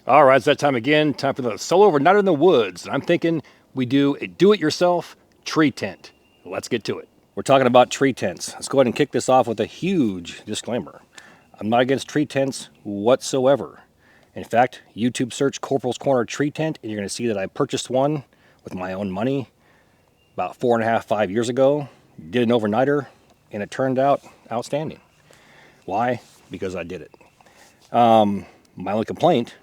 All right, it's that time again. Time for the solo overnighter in the woods. I'm thinking we do a do-it-yourself tree tent. Let's get to it. We're talking about tree tents. Let's go ahead and kick this off with a huge disclaimer. I'm not against tree tents whatsoever. In fact, YouTube search Corporals Corner tree tent, and you're going to see that I purchased one with my own money about 4.5, 5 years ago. Did an overnighter, and it turned out outstanding. Why? Because I did it. My only complaint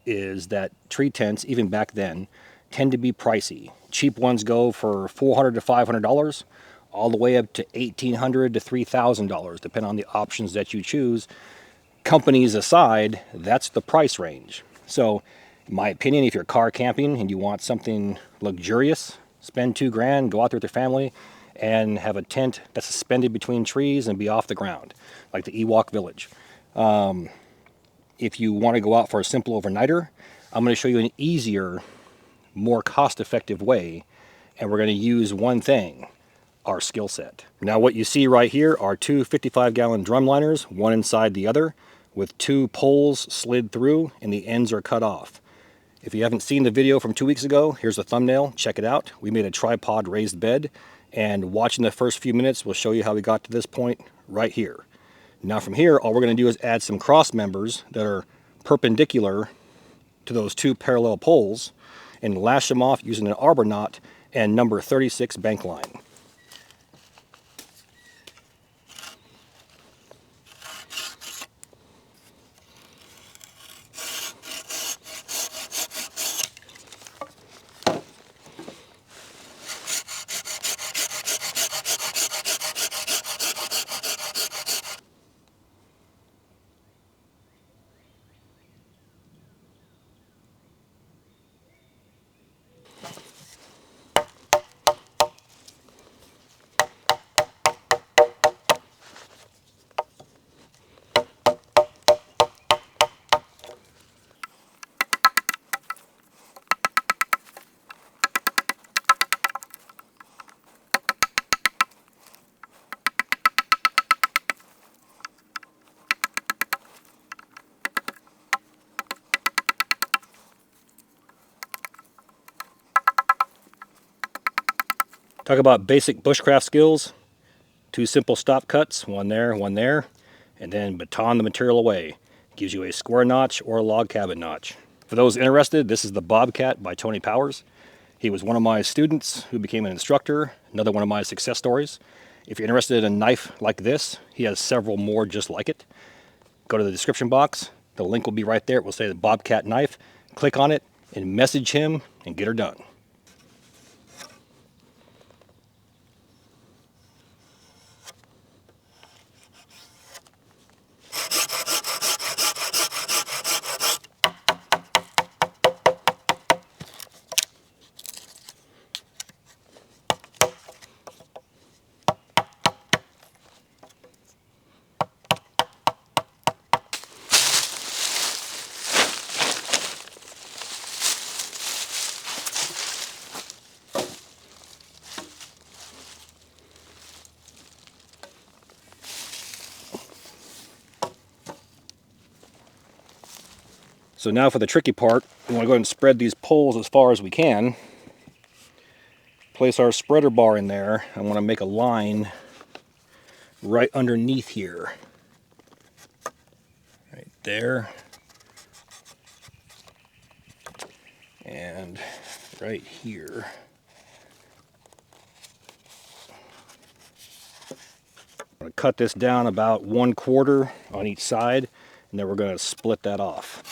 is that tree tents, even back then, tend to be pricey. Cheap ones go for $400 to $500, all the way up to $1,800 to $3,000, depending on the options that you choose. Companies aside, that's the price range. So, in my opinion, if you're car camping and you want something luxurious, spend $2,000, go out there with your family, and have a tent that's suspended between trees and be off the ground, like the Ewok Village. If you want to go out for a simple overnighter, I'm going to show you an easier, more cost-effective way, and we're going to use one thing, our skill set. Now what you see right here are two 55-gallon drum liners, one inside the other, with two poles slid through and the ends are cut off. If you haven't seen the video from 2 weeks ago, here's a thumbnail, check it out. We made a tripod raised bed, and watching the first few minutes will show you how we got to this point right here. Now from here, all we're going to do is add some cross members that are perpendicular to those two parallel poles and lash them off using an arbor knot and number 36 bank line. Talk about basic bushcraft skills. Two simple stop cuts, one there, and then baton the material away. Gives you a square notch or a log cabin notch. For those interested, this is the Bobcat by Tony Powers. He was one of my students who became an instructor, another one of my success stories. If you're interested in a knife like this, he has several more just like it. Go to the description box. The link will be right there. It will say the Bobcat knife. Click on it and message him and get her done. So now for the tricky part, we want to go ahead and spread these poles as far as we can. Place our spreader bar in there. I want to make a line right underneath here. Right there. And right here. I'm going to cut this down about 1/4 on each side, and then we're going to split that off.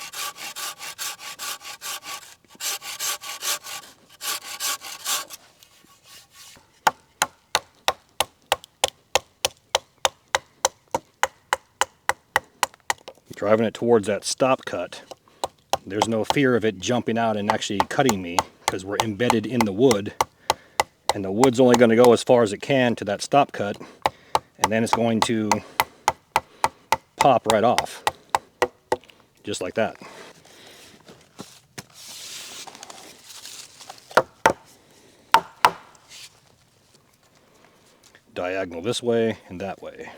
Driving it towards that stop cut, there's no fear of it jumping out and actually cutting me because we're embedded in the wood, and the wood's only going to go as far as it can to that stop cut, and then it's going to pop right off just like that. Diagonal this way and that way.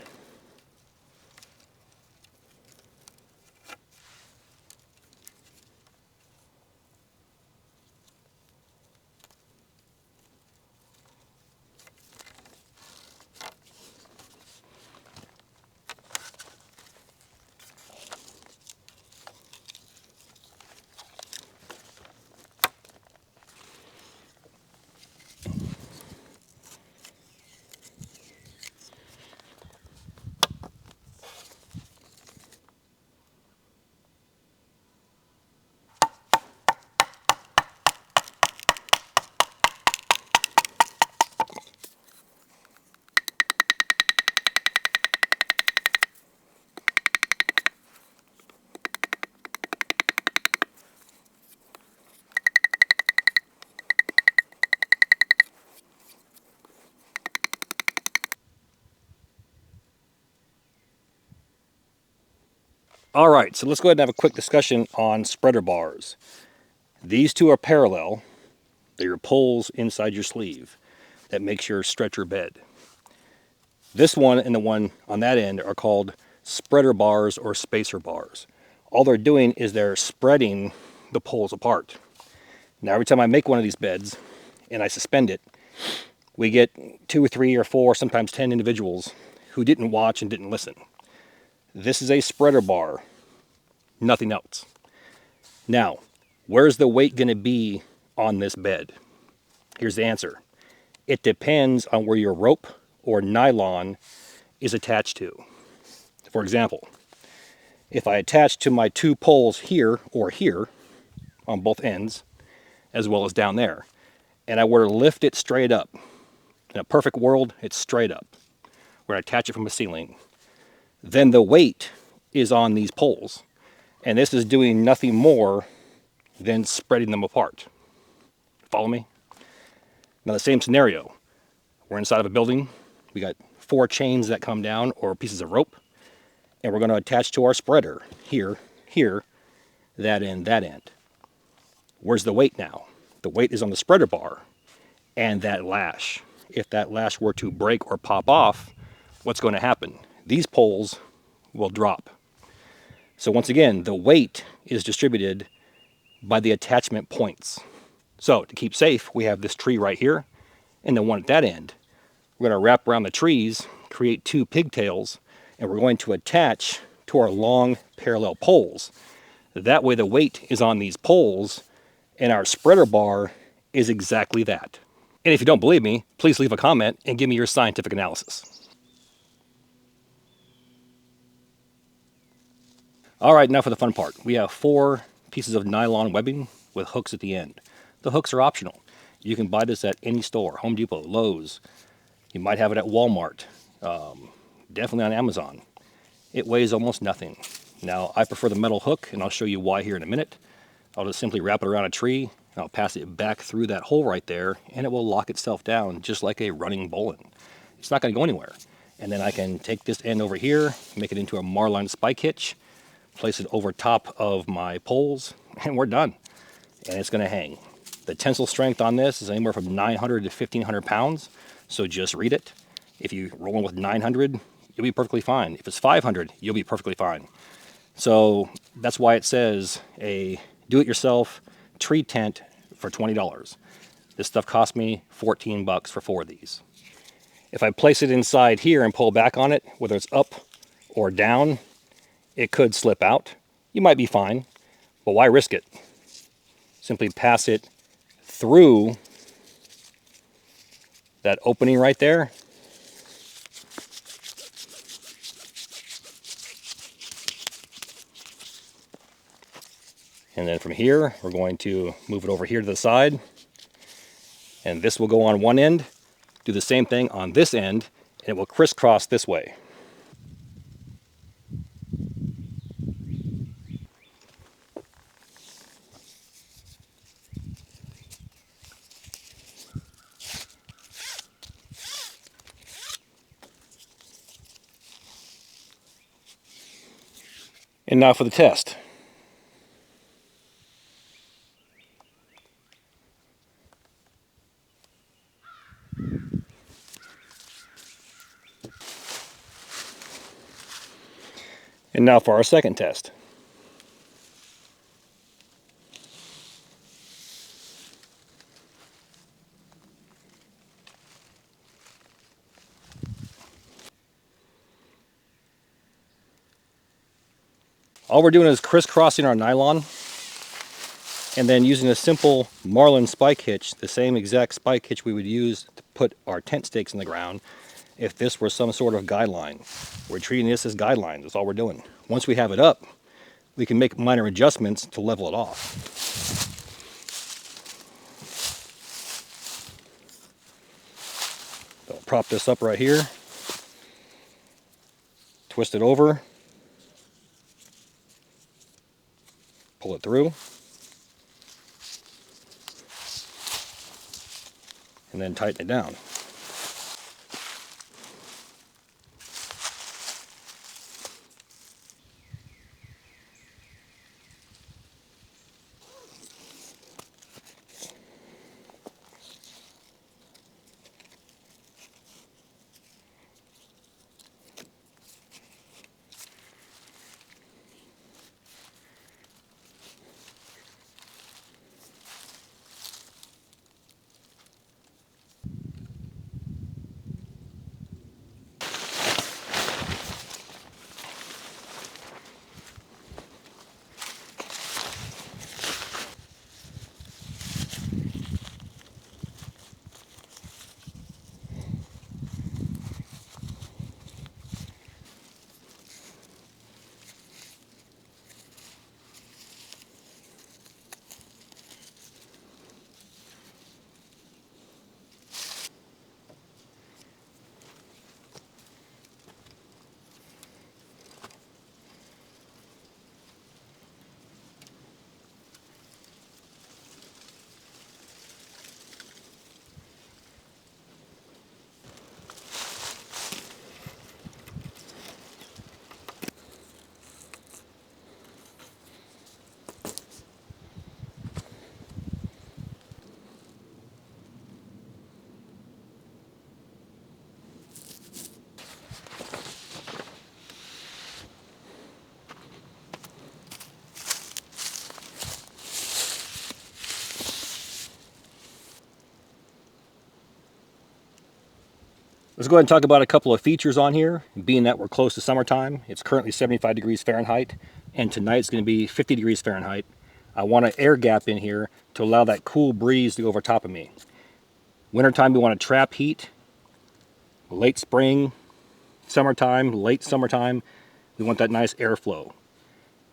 All right, so let's go ahead and have a quick discussion on spreader bars. These two are parallel. They're your poles inside your sleeve that makes your stretcher bed. This one and the one on that end are called spreader bars or spacer bars. All they're doing is they're spreading the poles apart. Now every time I make one of these beds and I suspend it, we get 2 or 3 or 4, sometimes 10 individuals who didn't watch and didn't listen. This is a spreader bar, nothing else. Now, where's the weight going to be on this bed? Here's the answer. It depends on where your rope or nylon is attached to. For example, if I attach to my 2 poles here or here on both ends, as well as down there, and I were to lift it straight up, in a perfect world, it's straight up. We're going to attach it from a ceiling. Then the weight is on these poles. And this is doing nothing more than spreading them apart. Follow me? Now the same scenario. We're inside of a building. We got 4 chains that come down or pieces of rope. And we're going to attach to our spreader. Here, here, that end, that end. Where's the weight now? The weight is on the spreader bar and that lash. If that lash were to break or pop off, what's going to happen? These poles will drop. So once again, the weight is distributed by the attachment points. So to keep safe, we have this tree right here and the one at that end. We're going to wrap around the trees, create 2 pigtails, and we're going to attach to our long parallel poles. That way the weight is on these poles and our spreader bar is exactly that. And if you don't believe me, please leave a comment and give me your scientific analysis. All right, now for the fun part. We have 4 pieces of nylon webbing with hooks at the end. The hooks are optional. You can buy this at any store, Home Depot, Lowe's. You might have it at Walmart, definitely on Amazon. It weighs almost nothing. Now, I prefer the metal hook, and I'll show you why here in a minute. I'll just simply wrap it around a tree, and I'll pass it back through that hole right there, and it will lock itself down just like a running bowline. It's not going to go anywhere. And then I can take this end over here, make it into a Marline spike hitch, place it over top of my poles, and we're done. And it's going to hang. The tensile strength on this is anywhere from 900 to 1,500 pounds, so just read it. If you roll in with 900, you'll be perfectly fine. If it's 500, you'll be perfectly fine. So that's why it says a do-it-yourself tree tent for $20. This stuff cost me $14 for 4 of these. If I place it inside here and pull back on it, whether it's up or down, it could slip out. You might be fine, but why risk it? Simply pass it through that opening right there. And then from here, we're going to move it over here to the side. And this will go on one end. Do the same thing on this end, and it will crisscross this way. And now for the test. And now for our second test. All we're doing is crisscrossing our nylon and then using a simple Marlin spike hitch, the same exact spike hitch we would use to put our tent stakes in the ground if this were some sort of guideline. We're treating this as guidelines, that's all we're doing. Once we have it up, we can make minor adjustments to level it off. So I'll prop this up right here, twist it over, pull it through, and then tighten it down. Let's go ahead and talk about a couple of features on here. Being that we're close to summertime, it's currently 75 degrees Fahrenheit, and tonight it's going to be 50 degrees Fahrenheit. I want an air gap in here to allow that cool breeze to go over top of me. Wintertime, we want to trap heat. Late spring, summertime, late summertime, we want that nice airflow.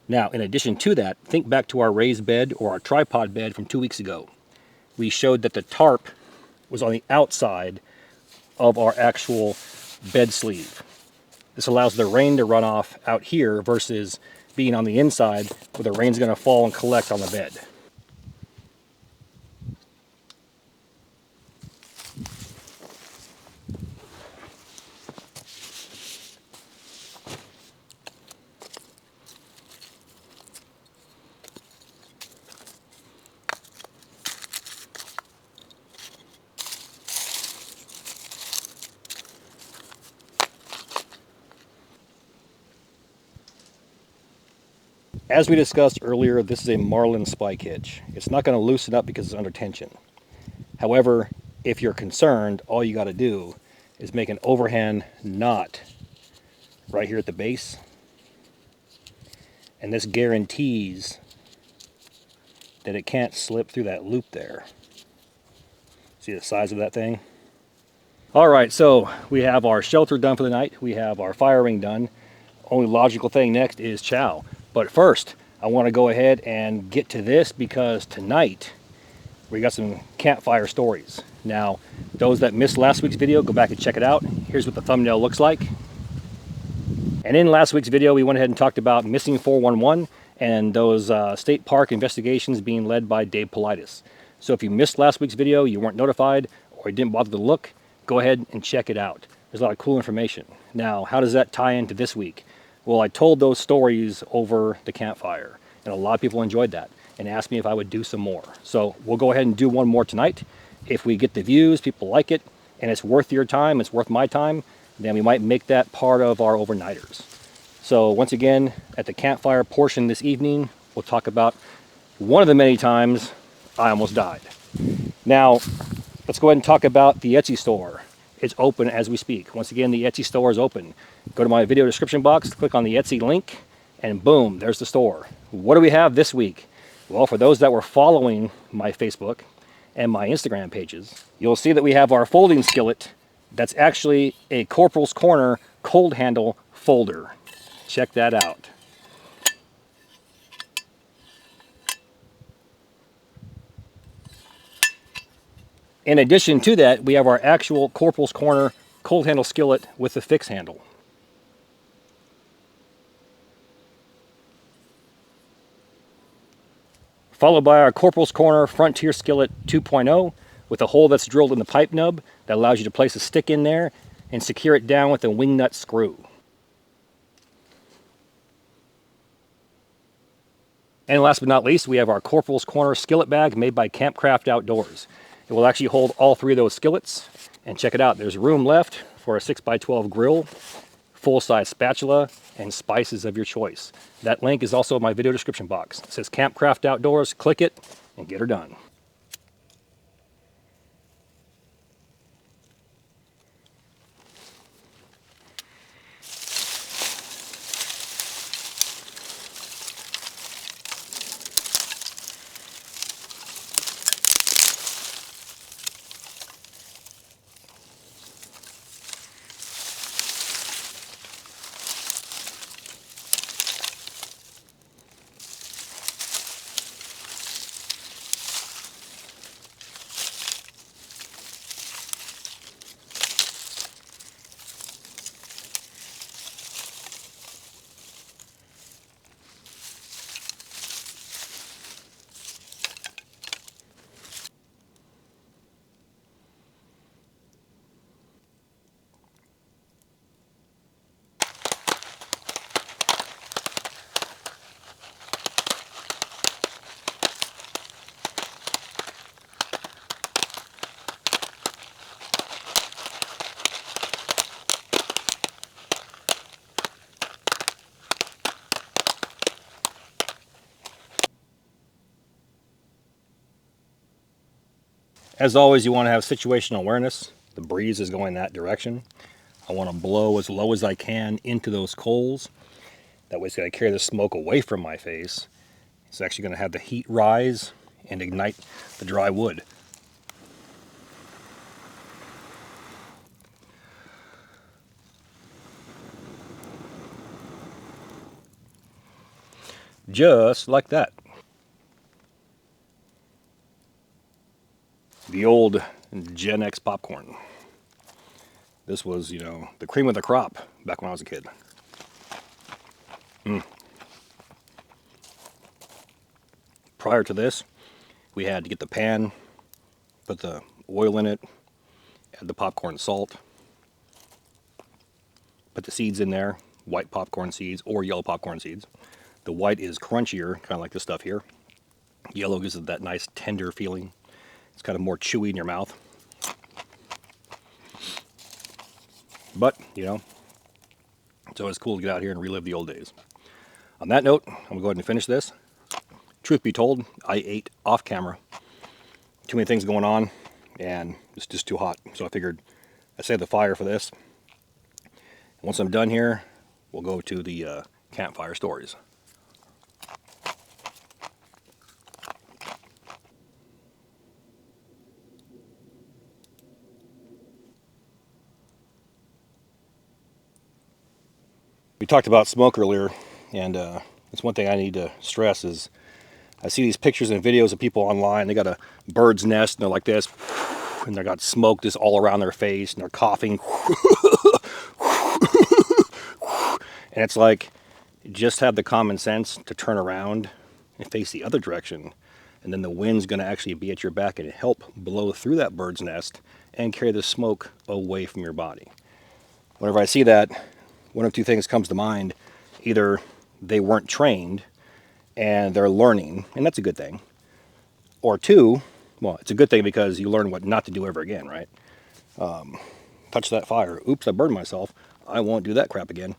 Now, in addition to that, think back to our raised bed or our tripod bed from 2 weeks ago. We showed that the tarp was on the outside of our actual bed sleeve. This allows the rain to run off out here versus being on the inside where the rain's going to fall and collect on the bed. As we discussed earlier, this is a Marlin spike hitch. It's not going to loosen up because it's under tension. However, if you're concerned, all you got to do is make an overhand knot right here at the base. And this guarantees that it can't slip through that loop there. See the size of that thing? All right, so we have our shelter done for the night. We have our firing done. Only logical thing next is chow. But first, I want to go ahead and get to this because tonight we got some campfire stories. Now, those that missed last week's video, go back and check it out. Here's what the thumbnail looks like. And in last week's video, we went ahead and talked about missing 411 and those state park investigations being led by Dave Politis. So if you missed last week's video, you weren't notified, or you didn't bother to look, go ahead and check it out. There's a lot of cool information. Now, how does that tie into this week? Well, I told those stories over the campfire, and a lot of people enjoyed that and asked me if I would do some more. So we'll go ahead and do one more tonight. If we get the views, people like it, and it's worth your time, it's worth my time, then we might make that part of our overnighters. So once again, at the campfire portion this evening, we'll talk about one of the many times I almost died. Now, let's go ahead and talk about the Etsy store. It's open as we speak. Once again, the Etsy store is open. Go to my video description box, click on the Etsy link, and boom, there's the store. What do we have this week? Well, for those that were following my Facebook and my Instagram pages, you'll see that we have our folding skillet that's actually a Corporals Corner cold handle folder. Check that out. In addition to that, we have our actual Corporals Corner cold handle skillet with the fix handle. Followed by our Corporals Corner Frontier Skillet 2.0 with a hole that's drilled in the pipe nub that allows you to place a stick in there and secure it down with a wing nut screw. And last but not least, we have our Corporals Corner skillet bag made by Campcraft Outdoors. It will actually hold all three of those skillets. And check it out, there's room left for a 6x12 grill, full-size spatula, and spices of your choice. That link is also in my video description box. It says Campcraft Outdoors, click it, and get her done. As always, you want to have situational awareness. The breeze is going that direction. I want to blow as low as I can into those coals. That way it's going to carry the smoke away from my face. It's actually going to have the heat rise and ignite the dry wood. Just like that. The old Gen X popcorn. This was, you know, the cream of the crop back when I was a kid. Prior to this, we had to get the pan, put the oil in it, add the popcorn salt, put the seeds in there, white popcorn seeds or yellow popcorn seeds. The white is crunchier, kind of like this stuff here. Yellow gives it that nice tender feeling. It's kind of more chewy in your mouth. But, you know, it's always cool to get out here and relive the old days. On that note, I'm going to go ahead and finish this. Truth be told, I ate off camera. Too many things going on, and it's just too hot. So I figured I'd save the fire for this. Once I'm done here, we'll go to the campfire stories. We talked about smoke earlier, and it's one thing I need to stress is I see these pictures and videos of people online. They got a bird's nest and they're like this, and they got smoke just all around their face, and they're coughing. And it's like, just have the common sense to turn around and face the other direction, and then the wind's going to actually be at your back and help blow through that bird's nest and carry the smoke away from your body. Whenever I see that, one of two things comes to mind. Either they weren't trained and they're learning, and that's a good thing. Or two, well, it's a good thing because you learn what not to do ever again, right? Touch that fire. Oops, I burned myself. I won't do that crap again.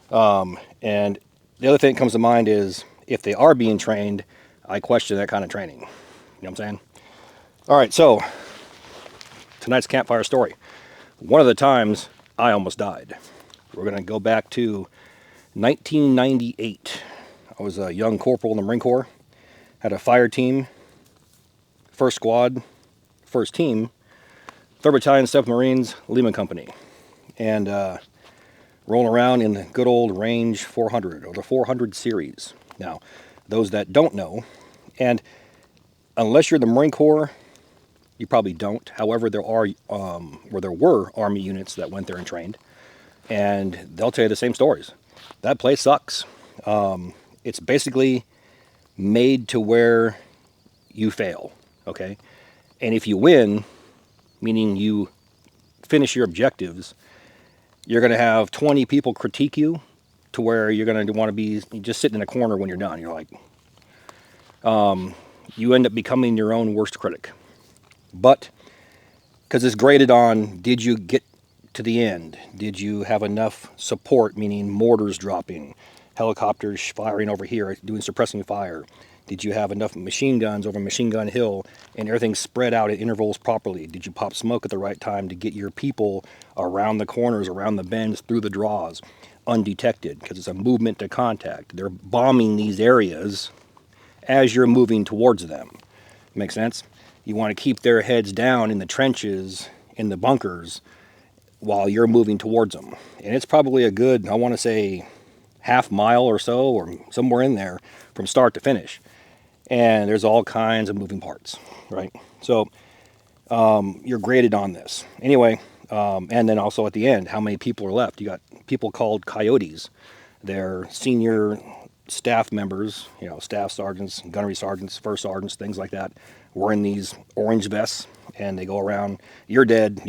And the other thing that comes to mind is if they are being trained, I question that kind of training. You know what I'm saying? All right, so tonight's campfire story. One of the times I almost died. We're going to go back to 1998. I was a young corporal in the Marine Corps. Had a fire team, first squad, first team, 3rd Battalion, 7th Marines, Lehman Company. And rolling around in the good old Range 400, or the 400 series. Now, those that don't know, and unless you're the Marine Corps, you probably don't. However, there were Army units that went there and trained. And they'll tell you the same stories. That place sucks. It's basically made to where you fail, okay? And if you win, meaning you finish your objectives, you're going to have 20 people critique you to where you're going to want to be just sitting in a corner when you're done. You're like, you end up becoming your own worst critic. But, because it's graded on, did you get to the end? Did you have enough support, meaning mortars dropping, helicopters firing over here, doing suppressing fire? Did you have enough machine guns over Machine Gun Hill and everything spread out at intervals properly? Did you pop smoke at the right time to get your people around the corners, around the bends, through the draws, undetected? Because it's a movement to contact. They're bombing these areas as you're moving towards them. Make sense? You want to keep their heads down in the trenches, in the bunkers, while you're moving towards them. And it's probably a good, I want to say, half mile or so, or somewhere in there, from start to finish. And there's all kinds of moving parts, right? So you're graded on this. Anyway, and then also at the end, how many people are left? You got people called coyotes. They're senior staff members, you know, staff sergeants, gunnery sergeants, first sergeants, things like that, wearing these orange vests, and they go around, you're dead,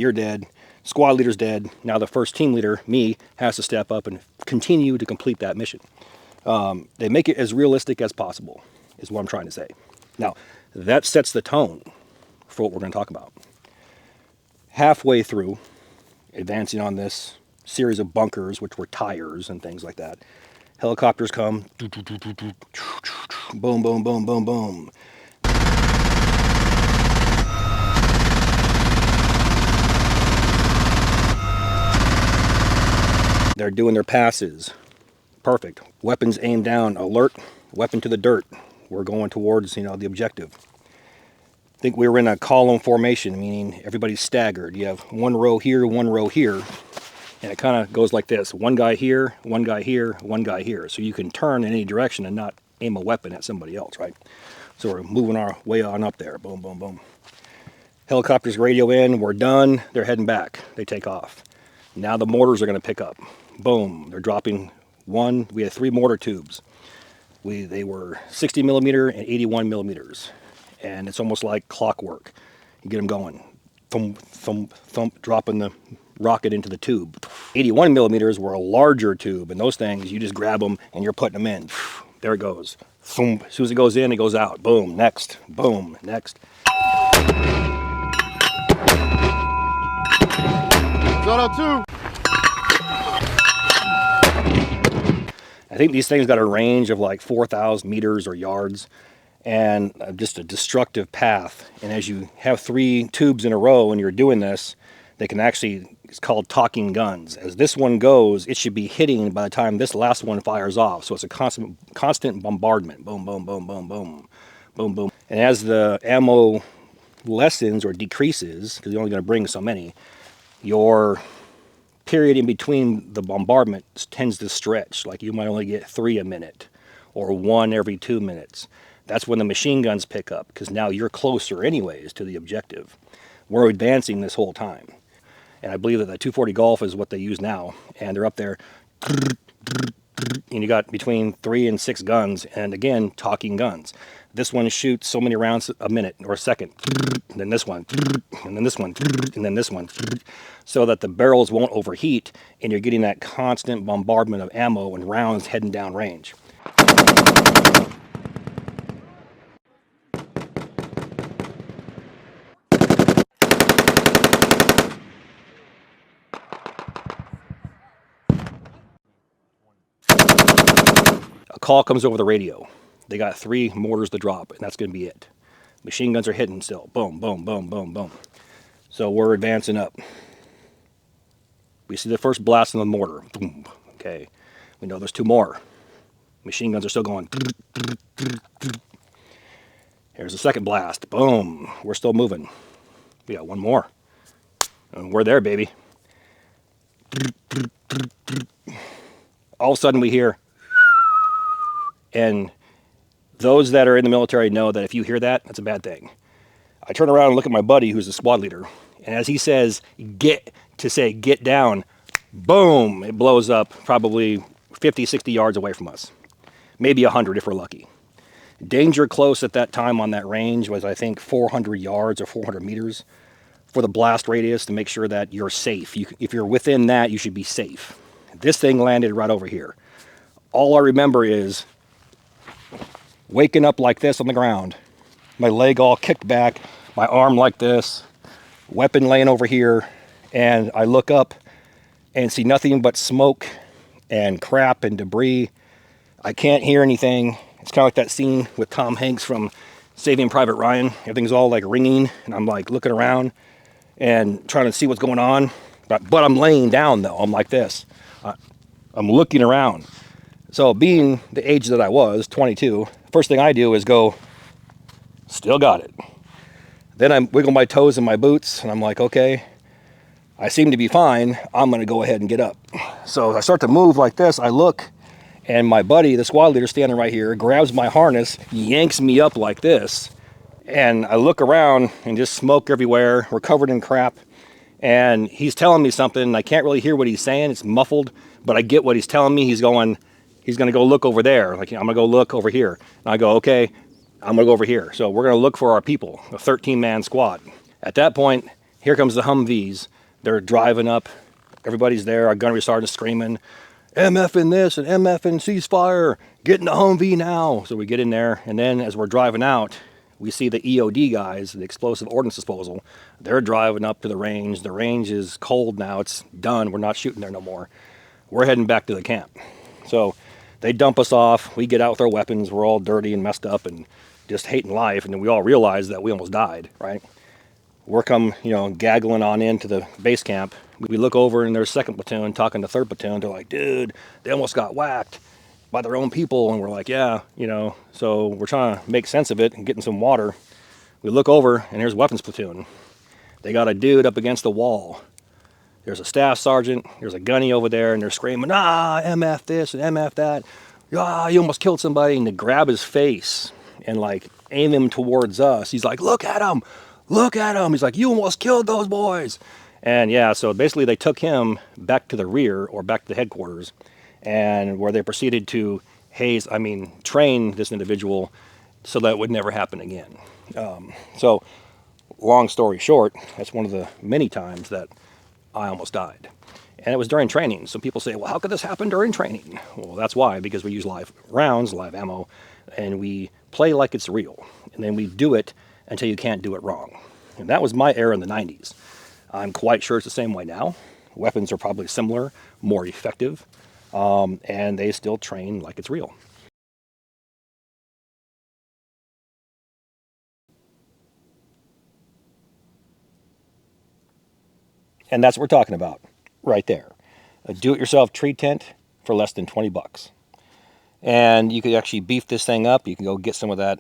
squad leader's dead. Now the first team leader, me, has to step up and continue to complete that mission. They make it as realistic as possible, is what I'm trying to say. Now, that sets the tone for what we're going to talk about. Halfway through, advancing on this series of bunkers, which were tires and things like that, helicopters come, boom, boom, boom, boom, boom. They're doing their passes. Perfect. Weapons aimed down. Alert. Weapon to the dirt. We're going towards, the objective. I think we were in a column formation, meaning everybody's staggered. You have one row here, and it kind of goes like this. One guy here, one guy here, one guy here. So you can turn in any direction and not aim a weapon at somebody else, right? So we're moving our way on up there. Boom, boom, boom. Helicopters radio in. We're done. They're heading back. They take off. Now the mortars are going to pick up. Boom. They're dropping one. We had 3 mortar tubes. They were 60 millimeter and 81 millimeters. And it's almost like clockwork. You get them going. Thump, thump, thump, dropping the rocket into the tube. 81 millimeters were a larger tube, and those things, you just grab them and you're putting them in. There it goes. Thump. As soon as it goes in, it goes out. Boom, next. Boom, next. Shout out to. I think these things got a range of like 4,000 meters or yards, and just a destructive path. And as you have 3 tubes in a row and you're doing this, they can actually, it's called talking guns. As this one goes, it should be hitting by the time this last one fires off. So it's a constant bombardment. Boom, boom, boom, boom, boom, boom, boom. And as the ammo lessens or decreases, because you're only going to bring so many, your period in between the bombardment tends to stretch. Like you might only get 3 a minute or 1 every 2 minutes. That's when the machine guns pick up, because now you're closer anyways to the objective. We're advancing this whole time. And I believe that the 240 Golf is what they use now. And they're up there. And you got between 3 and 6 guns. And again, talking guns. This one shoots so many rounds a minute or a second. And then this one. And then this one. And then this one. So that the barrels won't overheat. And you're getting that constant bombardment of ammo and rounds heading down range. A call comes over the radio. They got 3 mortars to drop, and that's going to be it. Machine guns are hitting still. Boom, boom, boom, boom, boom. So we're advancing up. We see the first blast in the mortar. Boom. Okay. We know there's 2 more. Machine guns are still going. Here's the second blast. Boom. We're still moving. We got 1 more. And we're there, baby. All of a sudden we hear, and those that are in the military know that if you hear that, that's a bad thing. I turn around and look at my buddy who's the squad leader, and as he says, get down, boom, it blows up probably 50, 60 yards away from us. Maybe 100 if we're lucky. Danger close at that time on that range was, I think, 400 yards or 400 meters for the blast radius to make sure that you're safe. If you're within that, you should be safe. This thing landed right over here. All I remember is waking up like this on the ground, my leg all kicked back, my arm like this, weapon laying over here, and I look up and see nothing but smoke and crap and debris. I can't hear anything. It's kind of like that scene with Tom Hanks from Saving Private Ryan. Everything's all like ringing, and I'm like looking around and trying to see what's going on, but I'm laying down though. I'm like this. I'm looking around. So being the age that I was, 22, first thing I do is go, still got it. Then I wiggle my toes in my boots, and I'm like, okay, I seem to be fine. I'm going to go ahead and get up. So I start to move like this. I look, and my buddy, the squad leader standing right here, grabs my harness, yanks me up like this, and I look around, and just smoke everywhere. We're covered in crap, and he's telling me something. I can't really hear what he's saying. It's muffled, but I get what he's telling me. He's going to go look over there. Like, I'm going to go look over here. And I go, okay, I'm going to go over here. So we're going to look for our people, a 13-man squad. At that point, here comes the Humvees. They're driving up. Everybody's there. Our gunnery sergeant's screaming, MF in this and MF in ceasefire. Get in the Humvee now. So we get in there. And then as we're driving out, we see the EOD guys, the explosive ordnance disposal. They're driving up to the range. The range is cold now. It's done. We're not shooting there no more. We're heading back to the camp. So they dump us off. We get out with our weapons. We're all dirty and messed up and just hating life. And then we all realize that we almost died, right? We're come, gaggling on into the base camp. We look over and there's second platoon talking to third platoon. They're like, dude, they almost got whacked by their own people. And we're like, yeah, so we're trying to make sense of it and getting some water. We look over and here's weapons platoon. They got a dude up against the wall. There's a staff sergeant, there's a gunny over there, and they're screaming, MF this and MF that. You almost killed somebody. And they grab his face and like aim him towards us. He's like, look at him. Look at him. He's like, you almost killed those boys. And yeah, so basically they took him back to the rear or back to the headquarters, and where they proceeded to train this individual so that it would never happen again. So long story short, that's one of the many times that I almost died. And it was during training. So people say, well, how could this happen during training? Well, that's why, because we use live rounds, live ammo, and we play like it's real. And then we do it until you can't do it wrong. And that was my era in the 90s. I'm quite sure it's the same way now. Weapons are probably similar, more effective, and they still train like it's real. And that's what we're talking about right there. A do-it-yourself tree tent for less than 20 bucks. And you could actually beef this thing up. You can go get some of that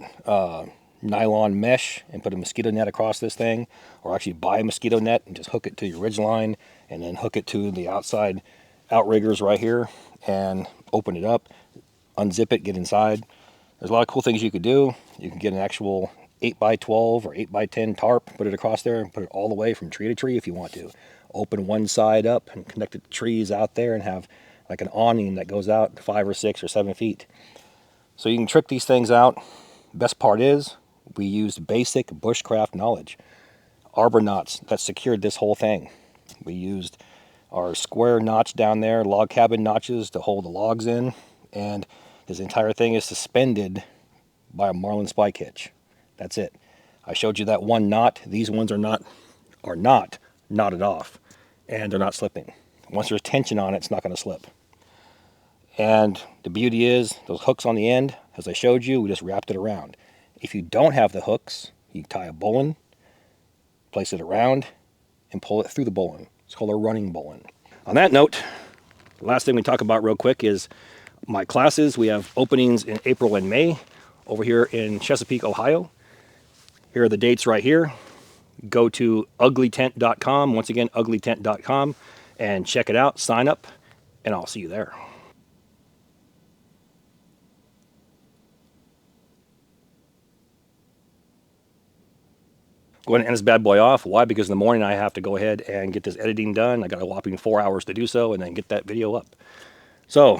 nylon mesh and put a mosquito net across this thing, or actually buy a mosquito net and just hook it to your ridge line and then hook it to the outside outriggers right here and open it up, unzip it, get inside. There's a lot of cool things you could do. You can get an actual 8x12 or 8x10 tarp, put it across there and put it all the way from tree to tree if you want to. Open one side up and connect it to trees out there and have like an awning that goes out 5 or 6 or 7 feet. So you can trick these things out. Best part is we used basic bushcraft knowledge. Arbor knots that secured this whole thing. We used our square notch down there, log cabin notches to hold the logs in, and this entire thing is suspended by a marlin spike hitch. That's it. I showed you that one knot. These ones are not knotted off, and they're not slipping. Once there's tension on it, it's not going to slip. And the beauty is those hooks on the end, as I showed you, we just wrapped it around. If you don't have the hooks, you tie a bowline, place it around, and pull it through the bowline. It's called a running bowline. On that note, the last thing we talk about real quick is my classes. We have openings in April and May over here in Chesapeake, Ohio. Here are the dates right here. Go to uglytent.com, once again, uglytent.com, and check it out, sign up, and I'll see you there. Go ahead and end this bad boy off. Why? Because in the morning I have to go ahead and get this editing done. I got a whopping 4 hours to do so and then get that video up. So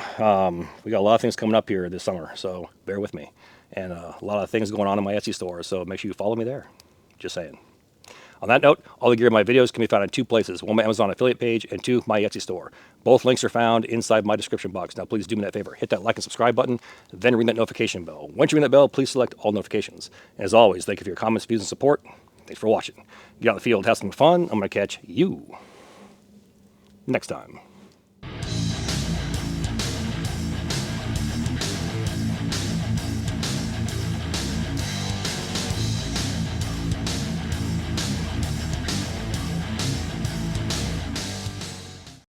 we got a lot of things coming up here this summer, so bear with me. And a lot of things going on in my Etsy store, so make sure you follow me there. Just saying. On that note, all the gear in my videos can be found in 2 places. One, my Amazon affiliate page, and 2, my Etsy store. Both links are found inside my description box. Now, please do me that favor. Hit that like and subscribe button, then ring that notification bell. Once you ring that bell, please select all notifications. And as always, thank you for your comments, views, and support. Thanks for watching. Get out in the field, have some fun. I'm going to catch you next time.